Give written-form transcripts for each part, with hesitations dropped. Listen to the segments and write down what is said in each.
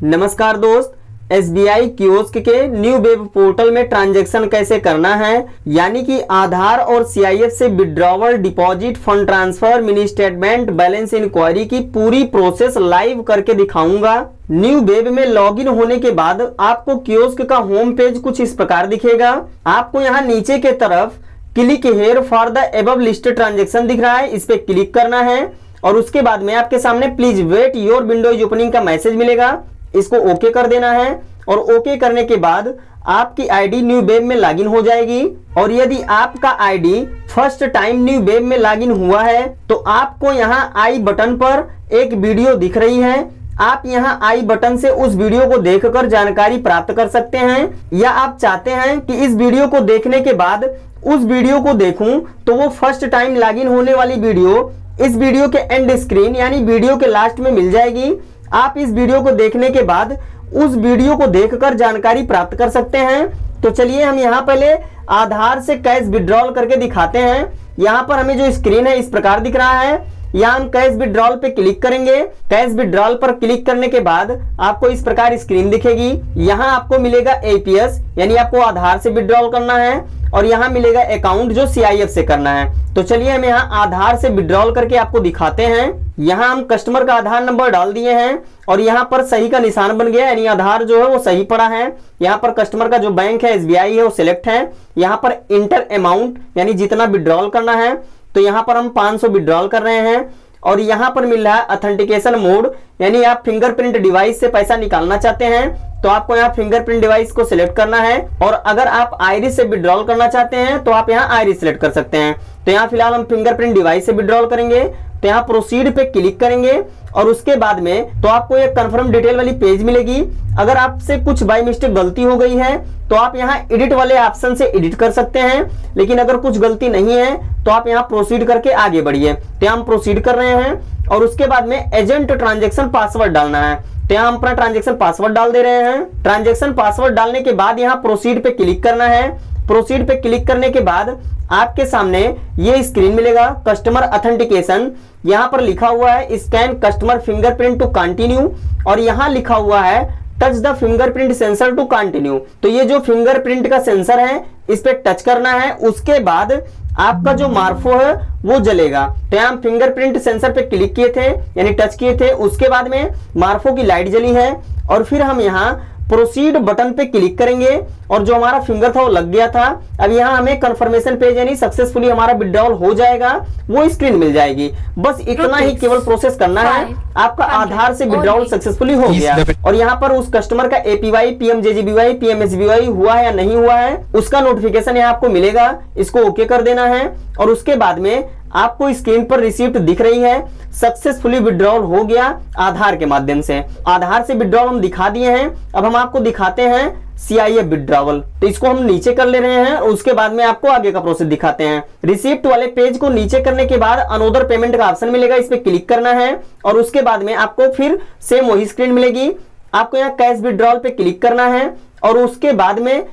नमस्कार दोस्त, SBI kiosk के न्यू वेब पोर्टल में ट्रांजैक्शन कैसे करना है, यानी कि आधार और CIF से withdrawal, deposit, fund transfer, mini statement, balance inquiry की पूरी प्रोसेस लाइव करके दिखाऊंगा। न्यू वेब में लॉगिन होने के बाद आपको कियोस्क का होम पेज कुछ इस प्रकार दिखेगा। आपको यहाँ नीचे के तरफ click here for the above listed transaction दिख रहा है, इस पे क्लिक करना है और उसके बाद में आपके सामने please wait your window is opening का मैसेज मिलेगा। इसको ओके कर देना है और ओके करने के बाद आपकी आईडी न्यू वेब में लॉगिन हो जाएगी। और यदि आपका ID first time new web में लॉगिन हुआ है तो आपको यहाँ आई बटन पर एक वीडियो दिख रही है। आप यहाँ आई बटन से उस वीडियो को देखकर जानकारी प्राप्त कर सकते हैं, या आप चाहते हैं कि इस वीडियो को देखने के बाद उस वीडियो को देखूं तो वो फर्स्ट टाइम लॉगिन होने वाली वीडियो इस वीडियो के एंड स्क्रीन यानी वीडियो के लास्ट में मिल जाएगी। आप इस वीडियो को देखने के बाद उस वीडियो को देखकर जानकारी प्राप्त कर सकते हैं। तो चलिए हम यहाँ पहले आधार से कैश विड्रॉल करके दिखाते हैं। यहाँ पर हमें जो स्क्रीन है इस प्रकार दिख रहा है। यहाँ हम कैश विड्रॉल पे क्लिक करेंगे। कैश विड्रॉल पर क्लिक करने के बाद आपको इस प्रकार स्क्रीन दिखेगी। यहाँ आपको मिलेगा APS यानी आपको आधार से विड्रॉल करना है, और यहाँ मिलेगा अकाउंट जो CIF से करना है। तो चलिए हम यहाँ आधार से विड्रॉल करके आपको दिखाते हैं। यहाँ हम कस्टमर का आधार नंबर डाल दिए हैं और यहाँ पर सही का निशान बन गया, यानी आधार जो है वो सही पड़ा है। यहाँ पर कस्टमर का जो बैंक है SBI है वो सिलेक्ट है। यहाँ पर इंटर अमाउंट यानी जितना विड्रॉल करना है, तो यहाँ पर हम 500 विड्रॉल कर रहे हैं। और यहाँ पर मिल रहा है ऑथेंटिकेशन मोड, यानी आप फिंगरप्रिंट डिवाइस से पैसा निकालना चाहते हैं तो आपको यहाँ फिंगरप्रिंट डिवाइस को सिलेक्ट करना है। और अगर आप आइरिस से विड्रॉल करना चाहते हैं तो आप यहाँ आइरिस सिलेक्ट कर सकते हैं। तो यहाँ फिलहाल हम फिंगरप्रिंट डिवाइस से विड्रॉल करेंगे, तो यहाँ प्रोसीड पे क्लिक करेंगे और उसके बाद में तो आपको एक कंफर्म डिटेल वाली पेज मिलेगी। अगर आपसे कुछ बाय मिस्टेक गलती हो गई है तो आप यहाँ एडिट वाले ऑप्शन से एडिट कर सकते हैं, लेकिन अगर कुछ गलती नहीं है तो आप यहाँ प्रोसीड करके आगे बढ़िए। तो हम प्रोसीड कर रहे हैं और उसके बाद में एजेंट ट्रांजेक्शन पासवर्ड डालना है। तो यहाँ हम अपना ट्रांजेक्शन पासवर्ड डाल दे रहे हैं। ट्रांजेक्शन पासवर्ड डालने के बाद यहाँ प्रोसीड पे क्लिक करना है। प्रोसीड पे क्लिक करने के बाद आपके सामने ये स्क्रीन मिलेगा, कस्टमर ऑथेंटिकेशन। यहाँ पर लिखा हुआ है scan customer fingerprint to continue, और यहाँ लिखा हुआ है touch the fingerprint sensor to continue. तो ये जो फिंगरप्रिंट का सेंसर है इस पे टच करना है, उसके बाद आपका जो मार्फो है वो जलेगा। तो यहाँ फिंगरप्रिंट सेंसर पे क्लिक किए थे यानी टच किए थे, उसके बाद में मार्फो की लाइट जली है और फिर हम यहाँ प्रोसीड बटन पे क्लिक करेंगे और जो हमारा फिंगर था वो लग गया था। अब यहाँ हमें कंफर्मेशन पेज यानी सक्सेसफुली हमारा विड्रॉल हो जाएगा वो स्क्रीन मिल जाएगी। बस इतना ही केवल प्रोसेस करना है, आपका आधार से विड्रॉल सक्सेसफुली हो गया। और यहाँ पर उस कस्टमर का APY, PMJJBY, PMSBY हुआ है या नहीं हुआ है उसका नोटिफिकेशन यहाँ आपको मिलेगा। इसको ओके कर देना है और उसके बाद में आपको स्क्रीन पर रिसीप्ट दिख रही है, सक्सेसफुली विड्रॉल हो गया आधार के माध्यम से। आधार से विड्रॉल हम दिखा दिए हैं। अब हम आपको दिखाते हैं CIF विड्रॉवल। तो इसको हम नीचे कर ले रहे हैं और उसके बाद में आपको आगे का प्रोसेस दिखाते हैं। रिसीप्ट वाले पेज को नीचे करने के बाद अनोदर पेमेंट का ऑप्शन मिलेगा, इस पे क्लिक करना है और उसके बाद में आपको फिर सेम वही स्क्रीन मिलेगी। आपको यहाँ कैश विड्रॉल पे क्लिक करना है और उसके बाद में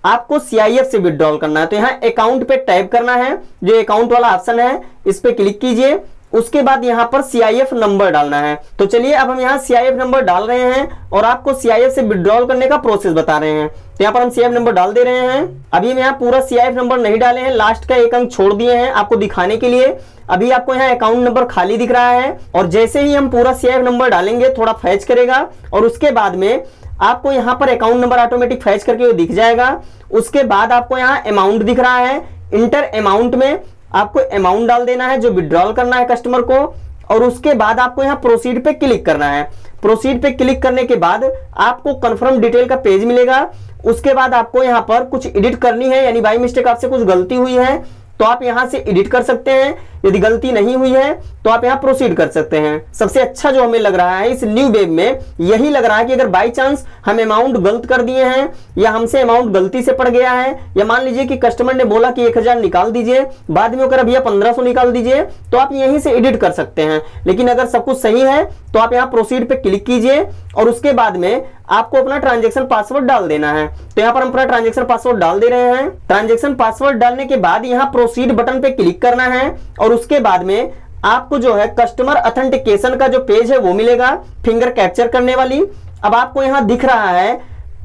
आपको CIF से विड्रॉल करना है। तो यहाँ अकाउंट पे टैप करना है, जो अकाउंट वाला ऑप्शन है इस पे क्लिक कीजिए। उसके बाद यहाँ पर CIF नंबर डालना है। तो चलिए अब हम यहाँ CIF नंबर डाल रहे हैं और आपको CIF से विड्रॉल करने का प्रोसेस बता रहे हैं। तो यहाँ पर हम CIF नंबर डाल दे रहे हैं। अभी हम यहाँ पूरा CIF नंबर नहीं डाले हैं, लास्ट का एक अंक छोड़ दिए हैं आपको दिखाने के लिए। अभी आपको यहाँ अकाउंट नंबर खाली दिख रहा है और जैसे ही हम पूरा CIF नंबर डालेंगे थोड़ा फैच करेगा और उसके बाद में आपको यहाँ पर अकाउंट नंबर ऑटोमेटिक फैच करके वो दिख जाएगा। उसके बाद आपको यहाँ अमाउंट दिख रहा है, इंटर अमाउंट में आपको अमाउंट डाल देना है जो विड्रॉल करना है कस्टमर को। और उसके बाद आपको यहाँ प्रोसीड पे क्लिक करना है। प्रोसीड पे क्लिक करने के बाद आपको कंफर्म डिटेल का पेज मिलेगा। उसके बाद आपको यहाँ पर कुछ एडिट करनी है, यानी बाय मिस्टेक आपसे कुछ गलती हुई है तो आप यहाँ से एडिट कर सकते हैं। यदि गलती नहीं हुई है तो आप यहाँ प्रोसीड कर सकते हैं। सबसे अच्छा जो हमें लग रहा है इस न्यू वेब में यही लग रहा है कि अगर बाई चांस हम अमाउंट गलत कर दिए हैं या हमसे अमाउंट गलती से पड़ गया है, या मान लीजिए कि कस्टमर ने बोला कि 1000 निकाल दीजिए, बाद में अगर भैया 1500 निकाल दीजिए, तो आप यहीं से एडिट कर सकते हैं। लेकिन अगर सब कुछ सही है तो आप यहाँ प्रोसीड पे क्लिक कीजिए और उसके बाद में आपको अपना ट्रांजेक्शन पासवर्ड डाल देना है। तो यहाँ पर हम अपना ट्रांजेक्शन पासवर्ड डाल दे रहे हैं। ट्रांजेक्शन पासवर्ड डालने के बाद यहाँ प्रोसीड बटन पे क्लिक करना है और उसके बाद में आपको जो है कस्टमर ऑथेंटिकेशन का जो पेज है वो मिलेगा, फिंगर कैप्चर करने वाली। अब आपको यहाँ दिख रहा है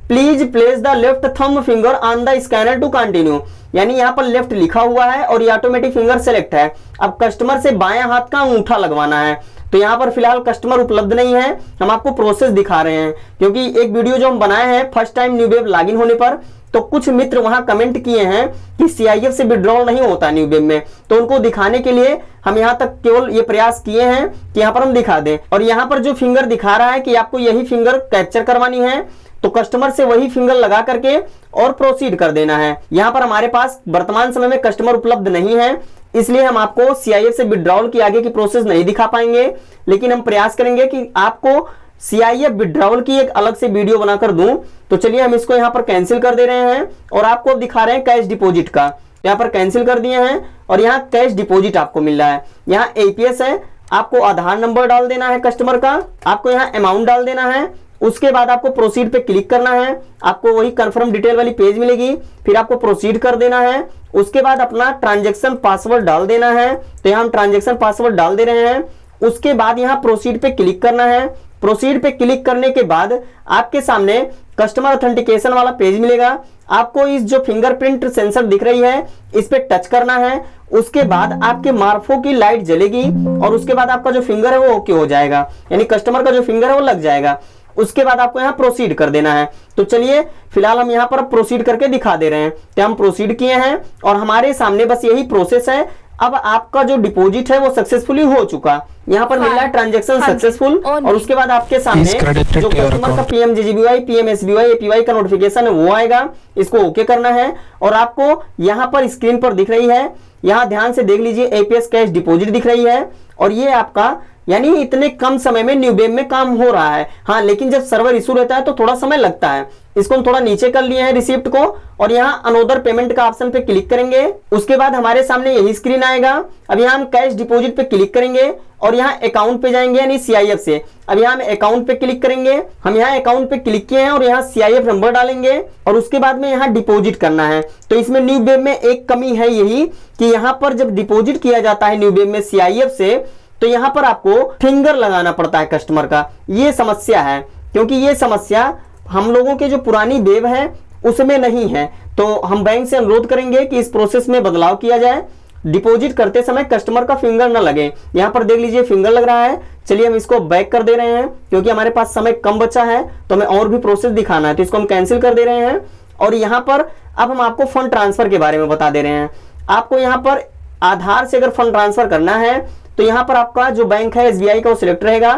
please place the left thumb finger on the scanner to continue, यानी यहाँ पर लेफ्ट लिखा हुआ है और ये ऑटोमेटिक फिंगर सेलेक्ट है। अब कस्टमर से बायां हाथ का अंगूठा लगवाना है, तो यहाँ पर फिलहाल कस्टमर उपलब्ध नहीं है, हम आपको प्रोसेस दिखा रहे हैं, क्योंकि एक वीडियो जो हम बनाए हैं फर्स्ट टाइम न्यूवेब लॉगिन होने पर, तो कुछ मित्र वहां कमेंट किए हैं कि सीआईएफ से विड्रॉल नहीं होता न्यूवेब में, तो उनको दिखाने के लिए हम यहाँ तक केवल ये प्रयास किए हैं कि यहाँ पर हम दिखा दें। और यहाँ पर जो फिंगर दिखा रहा है कि आपको यही फिंगर कैप्चर करवानी है, तो कस्टमर से वही फिंगर लगा करके और प्रोसीड कर देना है। यहाँ पर हमारे पास वर्तमान समय में कस्टमर उपलब्ध नहीं है, इसलिए हम आपको सीआईएफ से विड्रॉल की आगे की प्रोसेस नहीं दिखा पाएंगे, लेकिन हम प्रयास करेंगे कि आपको सीआईएफ विड्रॉल की एक अलग से वीडियो बनाकर दूं। तो चलिए हम इसको यहाँ पर कैंसिल कर दे रहे हैं और आपको अब दिखा रहे हैं कैश डिपॉजिट का। यहाँ पर कैंसिल कर दिए हैं और यहाँ कैश डिपॉजिट आपको मिल रहा है। यहाँ एपीएस है, आपको आधार नंबर डाल देना है कस्टमर का, आपको यहाँ अमाउंट डाल देना है, उसके बाद आपको प्रोसीड पे क्लिक करना है, आपको वही कंफर्म डिटेल वाली पेज मिलेगी, फिर आपको प्रोसीड कर देना है। उसके बाद अपना ट्रांजैक्शन पासवर्ड डाल देना है, तो यहाँ हम ट्रांजैक्शन पासवर्ड डाल दे रहे हैं। उसके बाद यहाँ प्रोसीड पे क्लिक करना है। प्रोसीड पे क्लिक करने के बाद आपके सामने कस्टमर ऑथेंटिकेशन वाला पेज मिलेगा। आपको इस जो फिंगरप्रिंट सेंसर दिख रही है इस पे टच करना है, उसके बाद आपके मार्फो की लाइट जलेगी और उसके बाद आपका जो फिंगर है वो ओके हो जाएगा, यानी कस्टमर का जो फिंगर है वो लग जाएगा। उसके बाद आपको यहाँ प्रोसीड कर देना है। तो चलिए फिलहाल हम यहाँ पर प्रोसीड करके दिखा दे रहे हैं। तो हम प्रोसीड किए हैं और हमारे सामने बस यही प्रोसेस है। अब आपका जो डिपॉजिट है वो सक्सेसफुली हो चुका, यहाँ पर मिल रहा है ट्रांजैक्शन सक्सेसफुल, और उसके बाद आपके सामने जो कस्टमर का पीएमजेजेबीवाई पीएमएसबीवाई एपीवाई का नोटिफिकेशन है वो आएगा, इसको ओके करना है। और आपको यहाँ पर स्क्रीन पर दिख रही है, यहाँ ध्यान से देख लीजिए एपीएस कैश डिपॉजिट दिख रही है, और ये आपका यानी इतने कम समय में न्यूवेब में काम हो रहा है। हाँ, लेकिन जब सर्वर इशू रहता है तो थोड़ा समय लगता है। इसको हम थोड़ा नीचे कर लिए हैं रिसिप्ट को, और यहाँ अनोदर पेमेंट का ऑप्शन पे क्लिक करेंगे। उसके बाद हमारे सामने यही स्क्रीन आएगा। अब यहाँ हम कैश डिपॉजिट पे क्लिक करेंगे और यहाँ अकाउंट पे जाएंगे, यानी सीआईएफ से। अब यहाँ हम अकाउंट पे क्लिक करेंगे, हम यहाँ अकाउंट पे क्लिक किए हैं और यहाँ सीआईएफ नंबर डालेंगे और उसके बाद में यहाँ डिपॉजिट करना है। तो इसमें न्यूवेब में एक कमी है यही कि यहाँ पर जब डिपॉजिट किया जाता है न्यूवेब में सीआईएफ से, तो यहाँ पर आपको फिंगर लगाना पड़ता है कस्टमर का। ये समस्या है, क्योंकि ये समस्या हम लोगों के जो पुरानी वेब है उसमें नहीं है। तो हम बैंक से अनुरोध करेंगे कि इस प्रोसेस में बदलाव किया जाए, डिपॉजिट करते समय कस्टमर का फिंगर न लगे। यहाँ पर देख लीजिए फिंगर लग रहा है। चलिए हम इसको बैक कर दे रहे हैं, क्योंकि हमारे पास समय कम बचा है तो हमें और भी प्रोसेस दिखाना है, तो इसको हम कैंसिल कर दे रहे हैं। और यहाँ पर अब हम आपको फंड ट्रांसफर के बारे में बता दे रहे हैं। आपको यहाँ पर आधार से अगर फंड ट्रांसफर करना है तो यहाँ पर आपका जो बैंक है एसबीआई का वो सिलेक्ट रहेगा।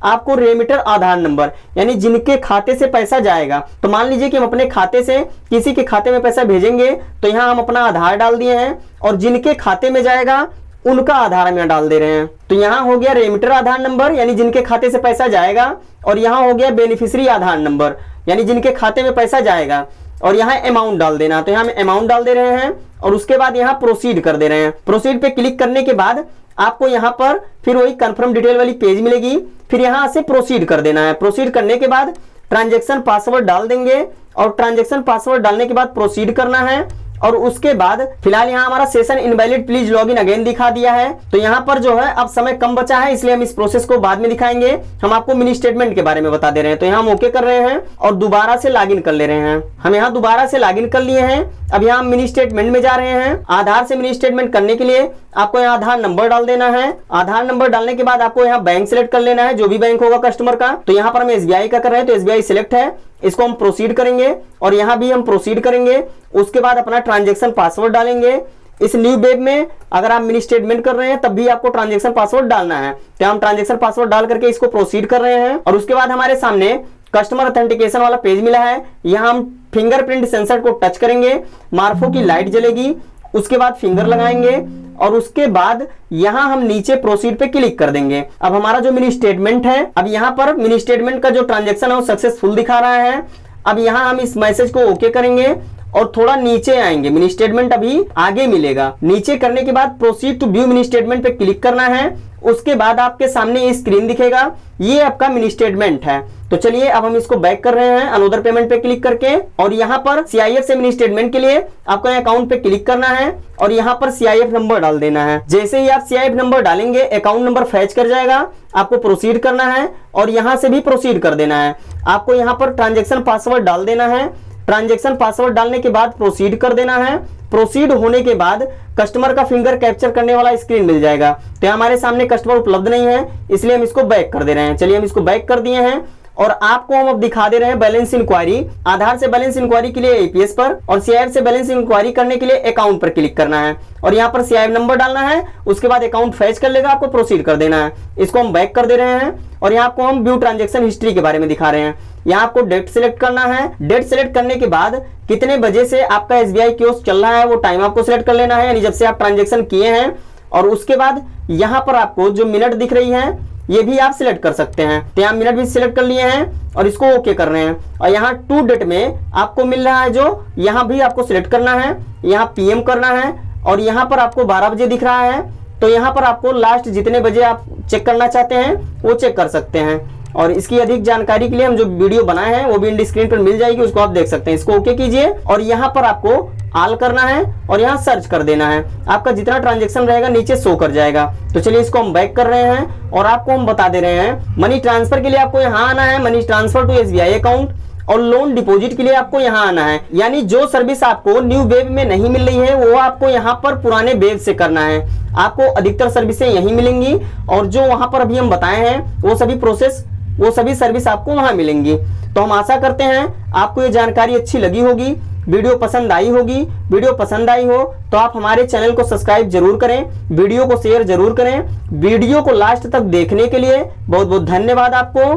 आपको रेमिटर आधार नंबर, यानी जिनके खाते से पैसा जाएगा, तो मान लीजिए कि हम अपने खाते से किसी के खाते में पैसा भेजेंगे, तो यहाँ हम अपना आधार डाल दिए हैं और जिनके खाते में जाएगा उनका आधार हम यहाँ डाल दे रहे हैं। तो यहाँ हो गया रेमिटर आधार नंबर, यानी जिनके खाते से पैसा जाएगा, और यहाँ हो गया बेनिफिशियरी आधार नंबर, यानी जिनके खाते में पैसा जाएगा, और यहाँ अमाउंट डाल देना। तो यहाँ हम अमाउंट डाल दे रहे हैं और उसके बाद यहाँ प्रोसीड कर दे रहे हैं। प्रोसीड पे क्लिक करने के बाद आपको यहाँ पर फिर वही कंफर्म डिटेल वाली पेज मिलेगी, फिर यहाँ से प्रोसीड कर देना है। प्रोसीड करने के बाद ट्रांजैक्शन पासवर्ड डाल देंगे और ट्रांजैक्शन पासवर्ड डालने के बाद प्रोसीड करना है। और उसके बाद फिलहाल यहाँ हमारा session invalid, please login again दिखा दिया है। तो यहाँ पर जो है अब समय कम बचा है, इसलिए हम इस प्रोसेस को बाद में दिखाएंगे। हम आपको मिनी स्टेटमेंट के बारे में बता दे रहे हैं। तो यहाँ हम ओके कर रहे हैं और दोबारा से लॉगिन कर ले रहे हैं। हम यहाँ दोबारा से लॉगिन कर लिए हैं। अब यहाँ हम मिनी स्टेटमेंट में जा रहे हैं। आधार से मिनी स्टेटमेंट करने के लिए आपको यहाँ आधार नंबर डाल देना है। आधार नंबर डालने के बाद आपको यहाँ बैंक सिलेक्ट कर लेना है, जो भी बैंक होगा कस्टमर का। तो यहाँ पर हम एसबीआई का कर रहे हैं, तो एसबीआई सिलेक्ट है, इसको हम प्रोसीड करेंगे और यहाँ भी हम प्रोसीड करेंगे। उसके बाद अपना ट्रांजैक्शन पासवर्ड डालेंगे। इस न्यू वेब में अगर आप मिनी स्टेटमेंट कर रहे हैं तब भी आपको ट्रांजैक्शन पासवर्ड डालना है। तो हम ट्रांजैक्शन पासवर्ड डाल करके इसको प्रोसीड कर रहे हैं और उसके बाद हमारे सामने कस्टमर ऑथेंटिकेशन वाला पेज मिला है। यहाँ हम फिंगरप्रिंट सेंसर को टच करेंगे, मार्फो की लाइट जलेगी, उसके बाद फिंगर लगाएंगे और उसके बाद यहाँ हम नीचे प्रोसीड पे क्लिक कर देंगे। अब हमारा जो मिनी स्टेटमेंट है, अब यहाँ पर मिनी स्टेटमेंट का जो ट्रांजैक्शन है वो सक्सेसफुल दिखा रहा है। अब यहाँ हम इस मैसेज को ओके करेंगे और थोड़ा नीचे आएंगे। मिनी स्टेटमेंट अभी आगे मिलेगा। नीचे करने के बाद proceed to view mini statement पे क्लिक करना है। उसके बाद आपके सामने ये स्क्रीन दिखेगा, ये आपका मिनी स्टेटमेंट है। तो चलिए अब हम इसको बैक कर रहे हैं अनदर पेमेंट पे क्लिक करके, और यहाँ पर CIF से मिनी स्टेटमेंट के लिए आपको अकाउंट पे क्लिक करना है और यहाँ पर CIF नंबर डाल देना है। जैसे ही आप CIF नंबर डालेंगे अकाउंट नंबर फैच कर जाएगा, आपको प्रोसीड करना है और यहाँ से भी प्रोसीड कर देना है। आपको यहाँ पर ट्रांजेक्शन पासवर्ड डाल देना है। ट्रांजेक्शन पासवर्ड डालने के बाद प्रोसीड कर देना है। प्रोसीड होने के बाद कस्टमर का फिंगर कैप्चर करने वाला स्क्रीन मिल जाएगा। तो हमारे सामने कस्टमर उपलब्ध नहीं है, इसलिए हम इसको बैक कर दे रहे हैं। चलिए हम इसको बैक कर दिए हैं और आपको हम अब दिखा दे रहे हैं बैलेंस इंक्वायरी। आधार से बैलेंस इंक्वायरी के लिए APS पर और CIF से बैलेंस इंक्वायरी करने के लिए अकाउंट पर क्लिक करना है और यहाँ पर CIF नंबर डालना है। उसके बाद अकाउंट फैच कर लेगा, आपको प्रोसीड कर देना है। इसको हम बैक कर दे रहे हैं और यहाँ आपको हम व्यू ट्रांजेक्शन हिस्ट्री के बारे में दिखा रहे हैं। यहाँ आपको डेट सिलेक्ट करना है। डेट सिलेक्ट करने के बाद कितने बजे से आपका SBI कियोस्क चल रहा है वो टाइम आपको सिलेक्ट कर लेना है, यानी जब से आप ट्रांजेक्शन किए हैं। और उसके बाद यहाँ पर आपको जो मिनट दिख रही है ये भी आप सिलेक्ट कर सकते हैं। तो यहाँ मिनट भी सिलेक्ट कर लिए हैं और इसको ओके कर रहे हैं। और यहाँ टू डेट में आपको मिल रहा है जो, यहाँ भी आपको सिलेक्ट करना है। यहाँ PM करना है और यहाँ पर आपको 12 बजे दिख रहा है, तो यहाँ पर आपको लास्ट जितने बजे आप चेक करना चाहते हैं वो चेक कर सकते हैं। और इसकी अधिक जानकारी के लिए हम जो वीडियो बनाए हैं वो भी इंड स्क्रीन पर मिल जाएगी, उसको आप देख सकते हैं। इसको ओके कीजिए और यहाँ पर आपको ऑल करना है और यहाँ सर्च कर देना है। आपका जितना ट्रांजेक्शन रहेगा नीचे शो कर जाएगा। तो चलिए इसको हम बैक कर रहे हैं और आपको हम बता दे रहे हैं मनी ट्रांसफर के लिए आपको यहाँ आना है, money transfer to SBI account, और लोन डिपॉजिट के लिए आपको यहाँ आना है। यानी जो सर्विस आपको न्यू वेब में नहीं मिल रही है वो आपको यहाँ पर पुराने वेब से करना है। आपको अधिकतर सर्विसें यहीं मिलेंगी और जो वहां पर अभी हम बताए हैं वो सभी सर्विस आपको वहां मिलेंगी। तो हम आशा करते हैं आपको ये जानकारी अच्छी लगी होगी, वीडियो पसंद आई होगी। वीडियो पसंद आई हो तो आप हमारे चैनल को सब्सक्राइब जरूर करें, वीडियो को शेयर जरूर करें। वीडियो को लास्ट तक देखने के लिए बहुत बहुत धन्यवाद आपको।